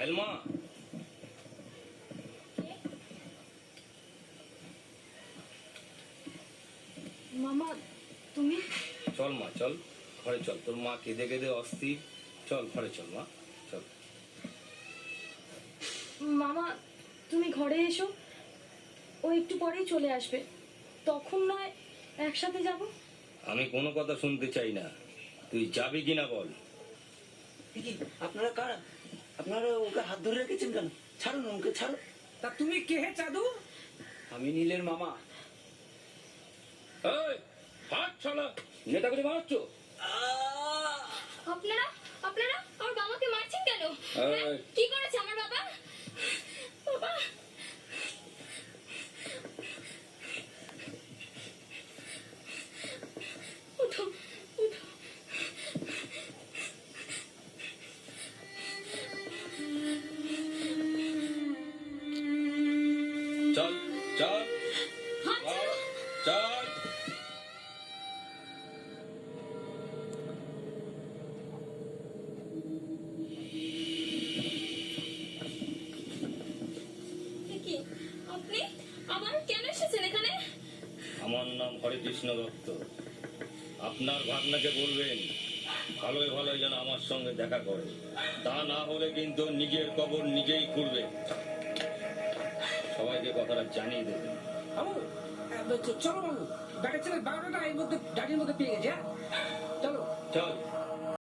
পায়েল মা, মামা তুমি? চল মা চল, ঘরে চল। তোর মা কেঁদে কেঁদে অস্থির। চল ঘরে চল মা, চল। মামা তুমি ঘরে এসো, ও একটু পরেই চলে আসবে, তখন নয় একসাথে যাব। আমি কোনো কথা শুনতে চাই না, তুই যাবি কিনা বল। কি আপনারা কারা? আপনারা ওকে হাত ধরে রেখেছেন কেন? ছাড়ুন ওকে, ছাড়ুন। তা তুমি কে হে চাঁদু? আমি নীলের মামা। এই, হাত ছাড়া, নেতা করে মারাচ্ছ? আপনারা আপনারা আমার বাবাকে মারছেন কেন? এই। কি করেছে আমার বাবা? বাবা উঠো উঠো। চল চল হাত ছাড়ো। চল। এ কি, আপনি আবার কেন এসেছেন এখানে? আমার নাম হরেকৃষ্ণ দত্ত। আপনার ভাগনাকে বলবেন ভালোই ভালোই যেন আমার সঙ্গে দেখা করে, তা না হলে কিন্তু নিজের কবর নিজেই খুঁড়বে। সবাইকে কথাটা জানিয়ে দেবেন। বাবু চলো বাবু, গাড়ি ছেলে 12টা এর মধ্যে গাড়ির মধ্যে পেয়ে গেছে। চলো চল।